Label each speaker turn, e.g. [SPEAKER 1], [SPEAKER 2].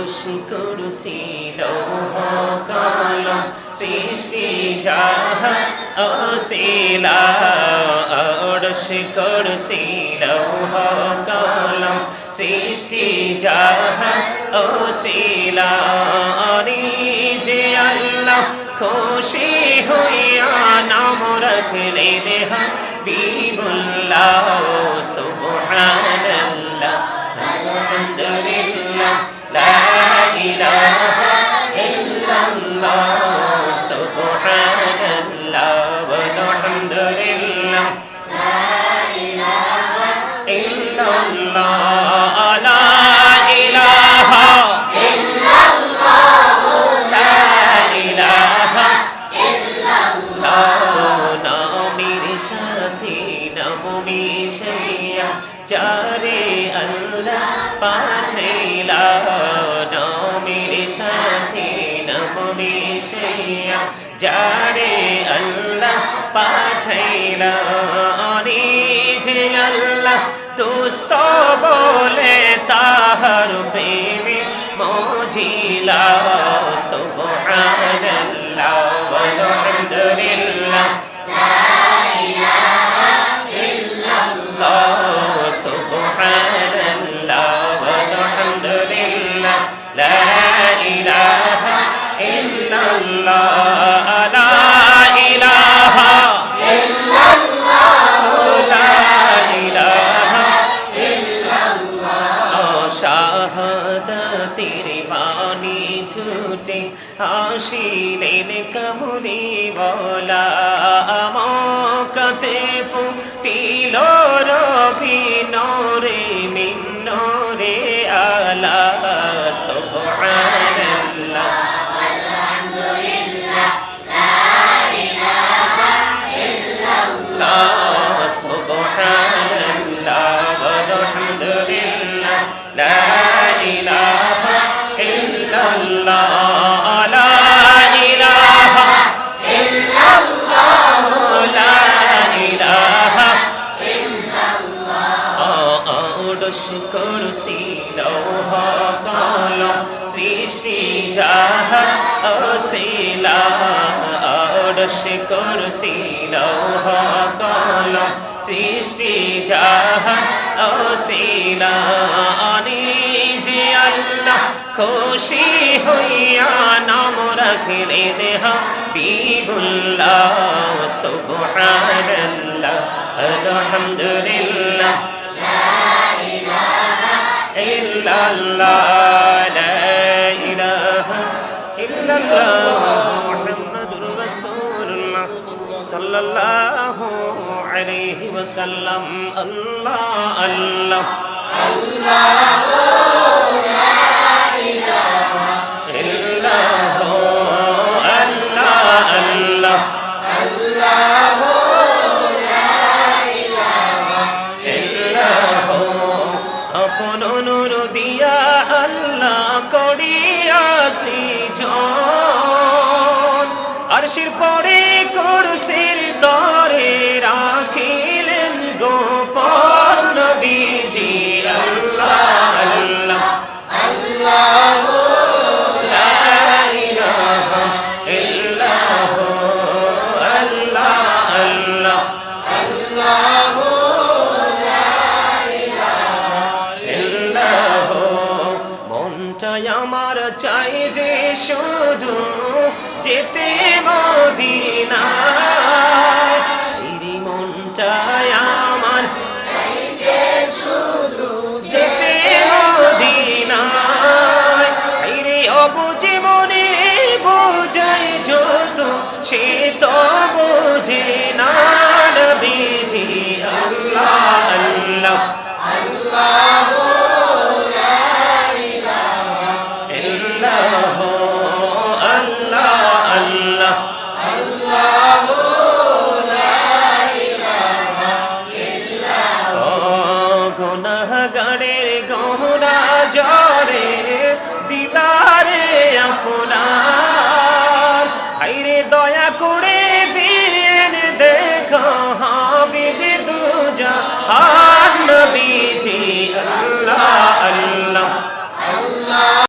[SPEAKER 1] আরশ কুরসি লৌহ কলম সৃষ্টি জাহান ওসিলা আরশ কুরসি লৌহ কলম সৃষ্টি জাহান ওসিলা যে আল্লাহ খুশি হইয়া নাম রাখলেন হাবিবুল্লাহ সুবহানাল্লাহ আলহামদুলিল্লাহ লা ইলাহা ইল্লাল্লাহ সুবহানাল্লাহ আলহামদুলিল্লাহ লা ইলাহা ইল্লাল্লাহ লা ইলাহা ইল্লাল্লাহ লা ইলাহা ইল্লাল্লাহ নামের সাথে নাম মিশাইয়া যারে আল্লাহ পাঠাইলা নামের সাথে নাম মিশাইয়া যারে আল্লাহ পাঠাইলা যে আল্লাহ দোস্ত বলে তাহার প্রেমে মজিলা সুবহানাল্লাহ আলহামদুলিল্লাহ লা ইলাহা ইল্লাল্লাহ সুবহানাল্লাহ আলহামদুলিল্লাহ লা ইলাহা ইল্লাল্লাহ লা ইলাহা ইল্লাল্লাহ লা ইলাহা ইল্লাল্লাহ শাহাদাতের বাণী ছুটে আসিলেন কামলি বলা মক্কাতে ফুটিল রবি নূরে মিন নূরে আলা সুবহানাল্লাহ আলহামদুলিল্লাহ লা ইলাহা ইল্লাল্লাহ সুবহানাল্লাহ আলহামদুলিল্লাহ লা ইলাহা ইল্লাল্লাহ লা ইলাহা ইল্লাল্লাহ লা ইলাহা ইল্লাল্লাহ আরশ কুরসি লৌহ কলম সৃষ্টি জাহান ওসিলা আরশ কুরসি লৌহ কলম সৃষ্টি জাহান ওসিলা যে আল্লাহ খুশি হইয়া নাম রাখলেন হাবিবুল্লাহ সুবহানাল্লাহ আলহামদুলিল্লাহ লা ইলাহা ইল্লাল্লাহ লা ইলাহা ইল্লাল্লাহ মুহাম্মাদুর রাসূলুল্লাহ সাল্লাল্লাহু আলাইহি ওয়াসাল্লাম আল্লাহ আল্লাহ আল্লাহু লা ইলাহা ইল্লাহু আল্লাহ আল্লাহ আল্লাহু লা ইলাহা ইল্লাহু আপন নূর দিয়া আল্লাহ করিয়া সৃজন আরশের পরে কুরসির তরে রাখিলেন গোপন নবীজি আল্লাহ আল্লাহ আল্লাহু লা ইলাহা ইল্লাহু আল্লাহ আল্লাহ আল্লাহু লা ইলাহা ইল্লাহু মনটাই আমার চাই যে শুধু যেতে মদিনায় এই মনটাই